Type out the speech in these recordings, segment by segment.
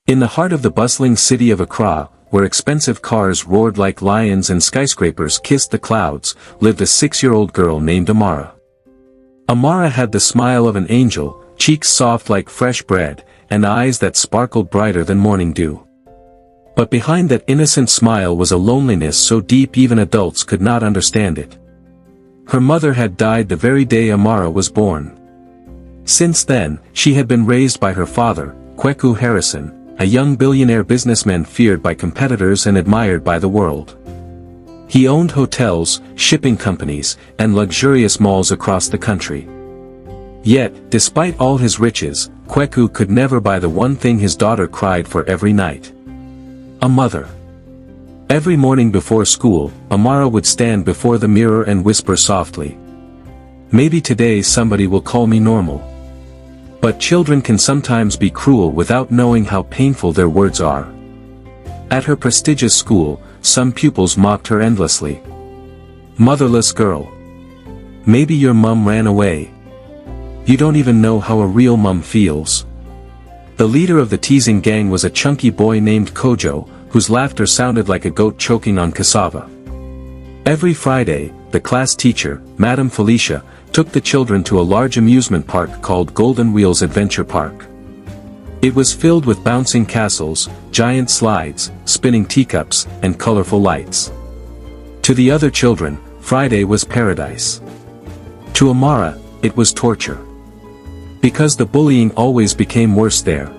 In the heart of the bustling city of Accra, where expensive cars roared like lions and skyscrapers kissed the clouds, lived a 6-year-old girl named Amara. Amara had the smile of an angel, cheeks soft like fresh bread, and eyes that sparkled brighter than morning dew. But behind that innocent smile was a loneliness so deep even adults could not understand it. Her mother had died the very day Amara was born. Since then, she had been raised by her father, Kweku Harrison, a young billionaire businessman feared by competitors and admired by the world. He owned hotels, shipping companies, and luxurious malls across the country. Yet, despite all his riches, Kweku could never buy the one thing his daughter cried for every night: a mother. Every morning before school, Amara would stand before the mirror and whisper softly, "Maybe today somebody will call me normal." But children can sometimes be cruel without knowing how painful their words are. At her prestigious school, some pupils mocked her endlessly. "Motherless girl. Maybe your mum ran away. You don't even know how a real mum feels." The leader of the teasing gang was a chunky boy named Kojo, whose laughter sounded like a goat choking on cassava. Every Friday, the class teacher, Madame Felicia, took the children to a large amusement park called Golden Wheels Adventure Park. It was filled with bouncing castles, giant slides, spinning teacups, and colorful lights. To the other children, Friday was paradise. To Amara, it was torture. Because the bullying always became worse there.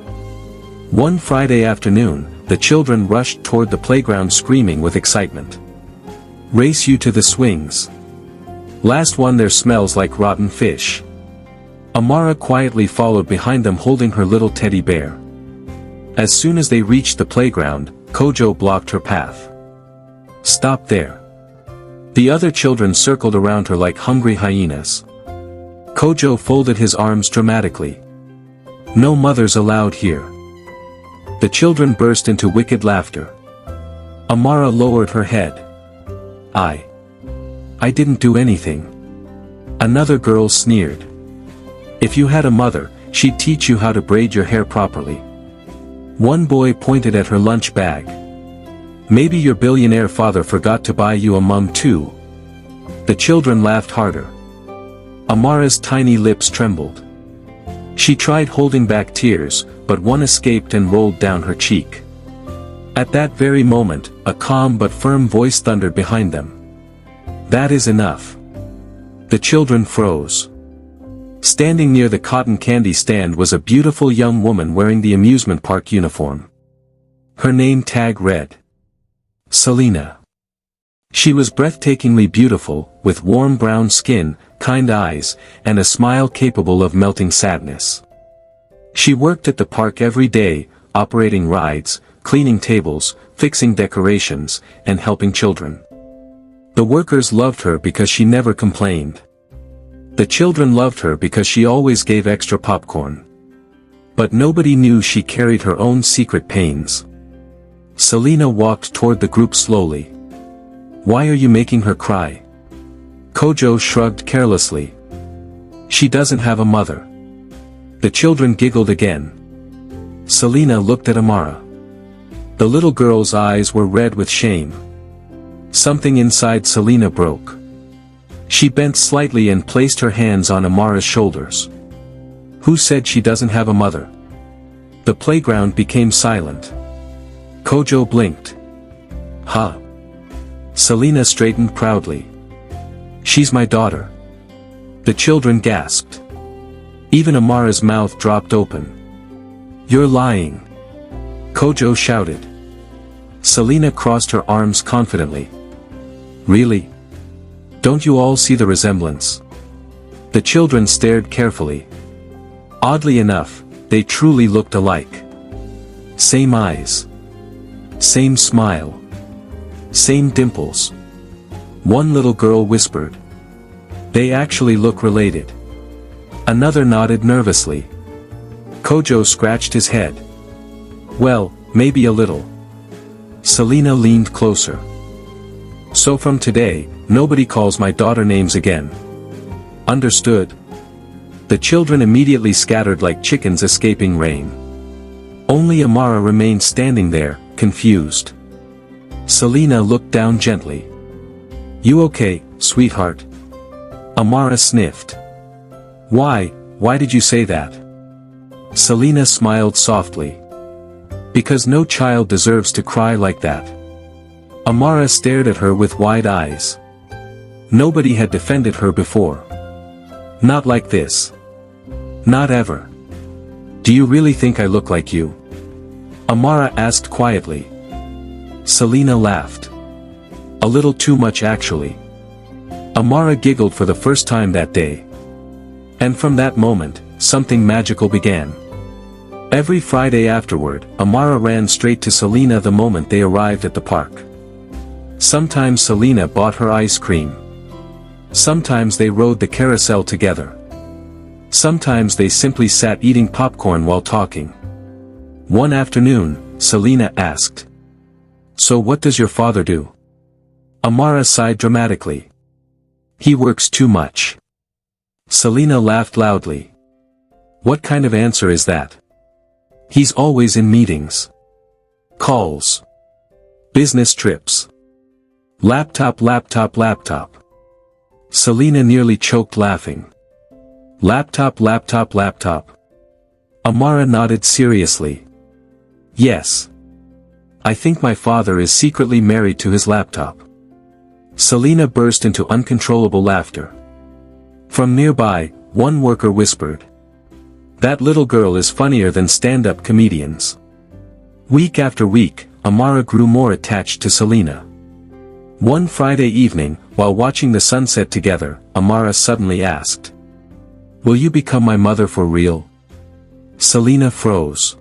One Friday afternoon, the children rushed toward the playground screaming with excitement. "Race you to the swings. Last one there smells like rotten fish." Amara quietly followed behind them holding her little teddy bear. As soon as they reached the playground, Kojo blocked her path. "Stop there." The other children circled around her like hungry hyenas. Kojo folded his arms dramatically. "No mothers allowed here." The children burst into wicked laughter. Amara lowered her head. I didn't do anything." Another girl sneered. "If you had a mother, she'd teach you how to braid your hair properly." One boy pointed at her lunch bag. "Maybe your billionaire father forgot to buy you a mum too." The children laughed harder. Amara's tiny lips trembled. She tried holding back tears, but one escaped and rolled down her cheek. At that very moment, a calm but firm voice thundered behind them. "That is enough." The children froze. Standing near the cotton candy stand was a beautiful young woman wearing the amusement park uniform. Her name tag read Selena. She was breathtakingly beautiful, with warm brown skin, kind eyes, and a smile capable of melting sadness. She worked at the park every day, operating rides, cleaning tables, fixing decorations, and helping children. The workers loved her because she never complained. The children loved her because she always gave extra popcorn. But nobody knew she carried her own secret pains. Selena walked toward the group slowly. "Why are you making her cry?" Kojo shrugged carelessly. "She doesn't have a mother." The children giggled again. Selena looked at Amara. The little girl's eyes were red with shame. Something inside Selena broke. She bent slightly and placed her hands on Amara's shoulders. "Who said she doesn't have a mother?" The playground became silent. Kojo blinked. "Huh?" Selena straightened proudly. "She's my daughter." The children gasped. Even Amara's mouth dropped open. "You're lying!" Kojo shouted. Selena crossed her arms confidently. "Really? Don't you all see the resemblance?" The children stared carefully. Oddly enough, they truly looked alike. Same eyes. Same smile. Same dimples. One little girl whispered, "They actually look related." Another nodded nervously. Kojo scratched his head. "Well, maybe a little." Selena leaned closer. "So from today, nobody calls my daughter names again. Understood?" The children immediately scattered like chickens escaping rain. Only Amara remained standing there, confused. Selena looked down gently. "You okay, sweetheart?" Amara sniffed. Why did you say that?" Selena smiled softly. "Because no child deserves to cry like that." Amara stared at her with wide eyes. Nobody had defended her before. "Not like this. Not ever. Do you really think I look like you?" Amara asked quietly. Selena laughed. "A little too much actually." Amara giggled for the first time that day. And from that moment, something magical began. Every Friday afterward, Amara ran straight to Selena the moment they arrived at the park. Sometimes Selena bought her ice cream. Sometimes they rode the carousel together. Sometimes they simply sat eating popcorn while talking. One afternoon, Selena asked, "So what does your father do?" Amara sighed dramatically. "He works too much." Selena laughed loudly. "What kind of answer is that?" "He's always in meetings. Calls. Business trips. Laptop. Selena nearly choked laughing. Laptop. Amara nodded seriously. "Yes. I think my father is secretly married to his laptop." Selena burst into uncontrollable laughter. From nearby, one worker whispered, "That little girl is funnier than stand-up comedians." Week after week, Amara grew more attached to Selena. One Friday evening, while watching the sunset together, Amara suddenly asked, "Will you become my mother for real?" Selena froze.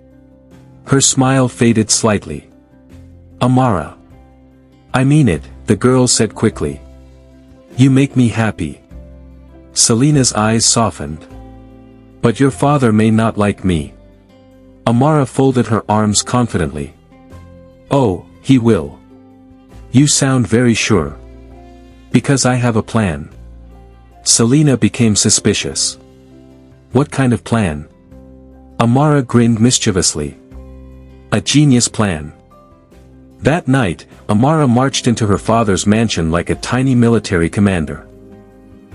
Her smile faded slightly. "Amara. I mean it," the girl said quickly. "You make me happy." Selena's eyes softened. "But your father may not like me." Amara folded her arms confidently. "Oh, he will. You sound very sure." "Because I have a plan." Selena became suspicious. "What kind of plan?" Amara grinned mischievously. "A genius plan." That night, Amara marched into her father's mansion like a tiny military commander.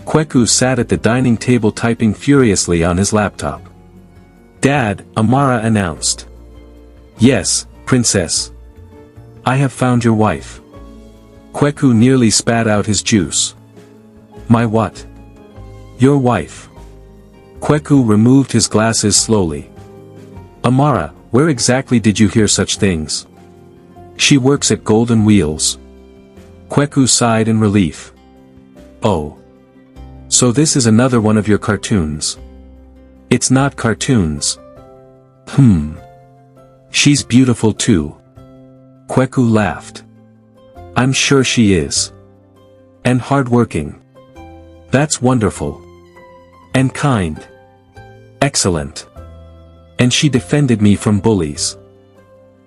Kweku sat at the dining table typing furiously on his laptop. "Dad," Amara announced. "Yes, princess. I have found your wife." Kweku nearly spat out his juice. "My what?" "Your wife." Kweku removed his glasses slowly. "Amara, where exactly did you hear such things?" "She works at Golden Wheels." Kweku sighed in relief. "Oh. So this is another one of your cartoons." "It's not cartoons." She's beautiful too." Kweku laughed. "I'm sure she is. And hardworking." "That's wonderful. And kind." "Excellent. And she defended me from bullies."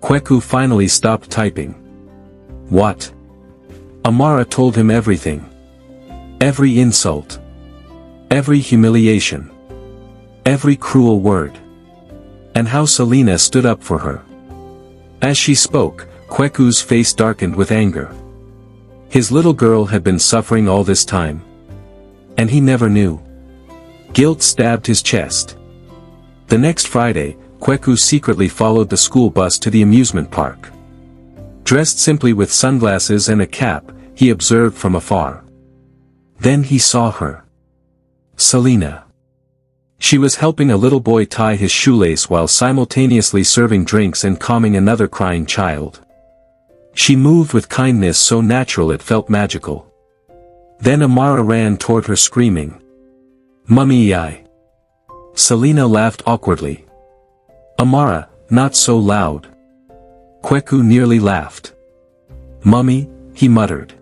Kweku finally stopped typing. "What?" Amara told him everything. Every insult. Every humiliation. Every cruel word. And how Selena stood up for her. As she spoke, Kweku's face darkened with anger. His little girl had been suffering all this time. And he never knew. Guilt stabbed his chest. The next Friday, Kweku secretly followed the school bus to the amusement park. Dressed simply with sunglasses and a cap, he observed from afar. Then he saw her. Selena. She was helping a little boy tie his shoelace while simultaneously serving drinks and calming another crying child. She moved with kindness so natural it felt magical. Then Amara ran toward her screaming, "Mummy, I." Selena laughed awkwardly. "Amara, not so loud." Kweku nearly laughed. "Mummy," he muttered.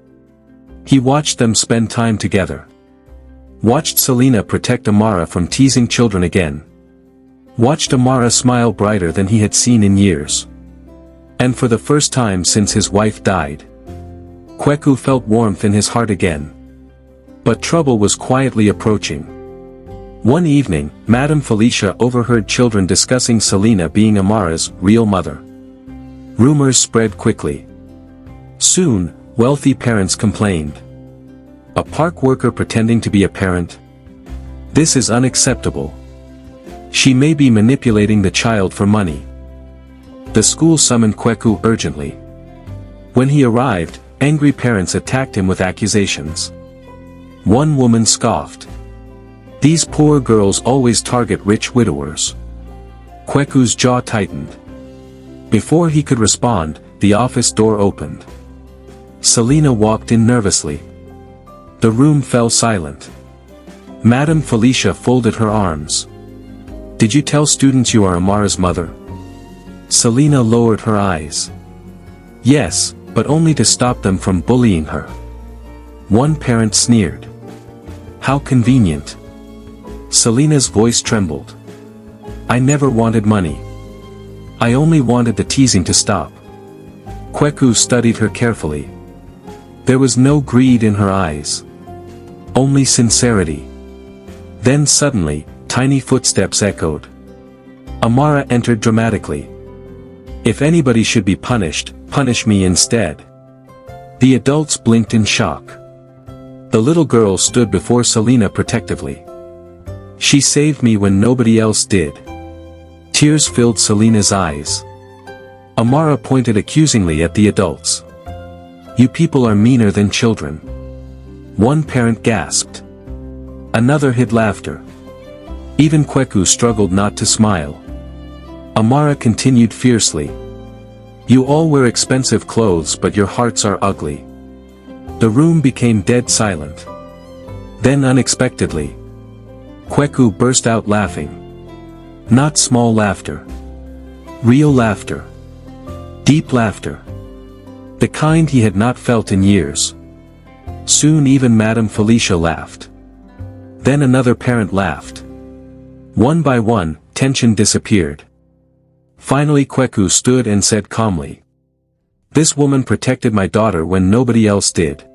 He watched them spend time together. Watched Selena protect Amara from teasing children again. Watched Amara smile brighter than he had seen in years. And for the first time since his wife died, Kweku felt warmth in his heart again. But trouble was quietly approaching. One evening, Madame Felicia overheard children discussing Selena being Amara's real mother. Rumors spread quickly. Soon, wealthy parents complained. A park worker pretending to be a parent? This is unacceptable. She may be manipulating the child for money. The school summoned Kweku urgently. When he arrived, angry parents attacked him with accusations. One woman scoffed. These poor girls always target rich widowers. Kweku's jaw tightened. Before he could respond, the office door opened. Selena walked in nervously. The room fell silent. Madame Felicia folded her arms. Did you tell students you are Amara's mother? Selena lowered her eyes. Yes, but only to stop them from bullying her. One parent sneered. How convenient. Selena's voice trembled. I never wanted money. I only wanted the teasing to stop. Kweku studied her carefully. There was no greed in her eyes. Only sincerity. Then suddenly, tiny footsteps echoed. Amara entered dramatically. If anybody should be punished, punish me instead. The adults blinked in shock. The little girl stood before Selena protectively. She saved me when nobody else did. Tears filled Selena's eyes. Amara pointed accusingly at the adults. You people are meaner than children. One parent gasped. Another hid laughter. Even Kweku struggled not to smile. Amara continued fiercely. You all wear expensive clothes but your hearts are ugly. The room became dead silent. Then unexpectedly, Kweku burst out laughing. Not small laughter. Real laughter. Deep laughter. The kind he had not felt in years. Soon even Madame Felicia laughed. Then another parent laughed. One by one, tension disappeared. Finally Kweku stood and said calmly. This woman protected my daughter when nobody else did.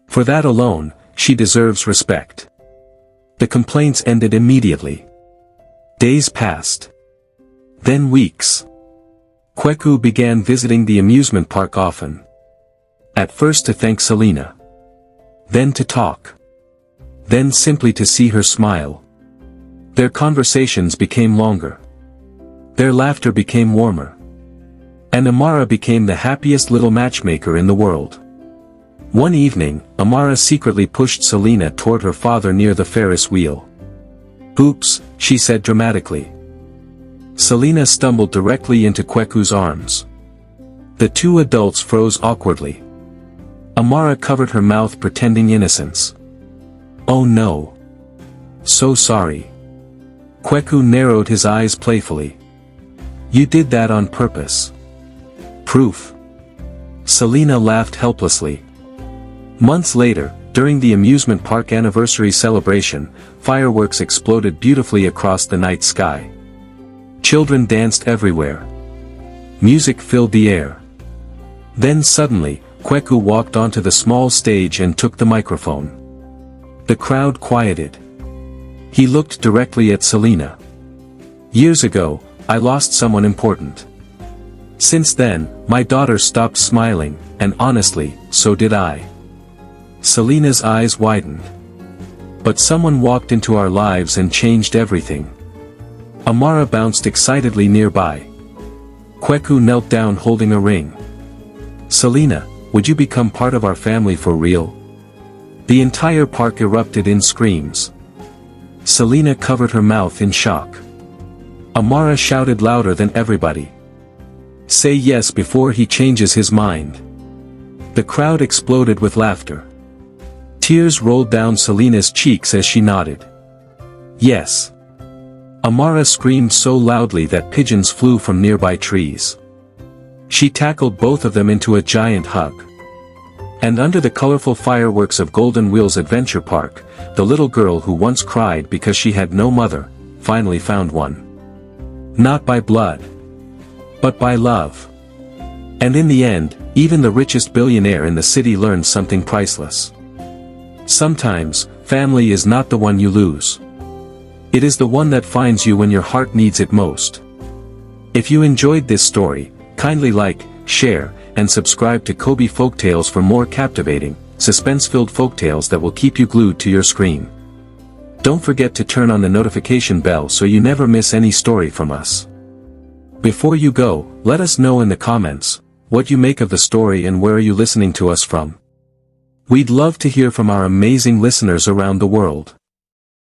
For that alone, she deserves respect. The complaints ended immediately. Days passed. Then weeks. Kweku began visiting the amusement park often. At first to thank Selena. Then to talk. Then simply to see her smile. Their conversations became longer. Their laughter became warmer. And Amara became the happiest little matchmaker in the world. One evening, Amara secretly pushed Selena toward her father near the Ferris wheel. Oops, she said dramatically. Selena stumbled directly into Kweku's arms. The two adults froze awkwardly. Amara covered her mouth pretending innocence. Oh no. So sorry. Kweku narrowed his eyes playfully. You did that on purpose. Proof. Selena laughed helplessly. Months later, during the amusement park anniversary celebration, fireworks exploded beautifully across the night sky. Children danced everywhere. Music filled the air. Then suddenly, Kweku walked onto the small stage and took the microphone. The crowd quieted. He looked directly at Selena. Years ago, I lost someone important. Since then, my daughter stopped smiling, and honestly, so did I. Selena's eyes widened. But someone walked into our lives and changed everything. Amara bounced excitedly nearby. Kweku knelt down holding a ring. Selena, would you become part of our family for real? The entire park erupted in screams. Selena covered her mouth in shock. Amara shouted louder than everybody. Say yes before he changes his mind. The crowd exploded with laughter. Tears rolled down Selena's cheeks as she nodded. Yes. Amara screamed so loudly that pigeons flew from nearby trees. She tackled both of them into a giant hug. And under the colorful fireworks of Golden Wheels Adventure Park, the little girl who once cried because she had no mother, finally found one. Not by blood, but by love. And in the end, even the richest billionaire in the city learned something priceless. Sometimes, family is not the one you lose. It is the one that finds you when your heart needs it most. If you enjoyed this story, kindly like, share, and subscribe to Kobe Folktales for more captivating, suspense-filled folktales that will keep you glued to your screen. Don't forget to turn on the notification bell so you never miss any story from us. Before you go, let us know in the comments what you make of the story and where are you listening to us from. We'd love to hear from our amazing listeners around the world.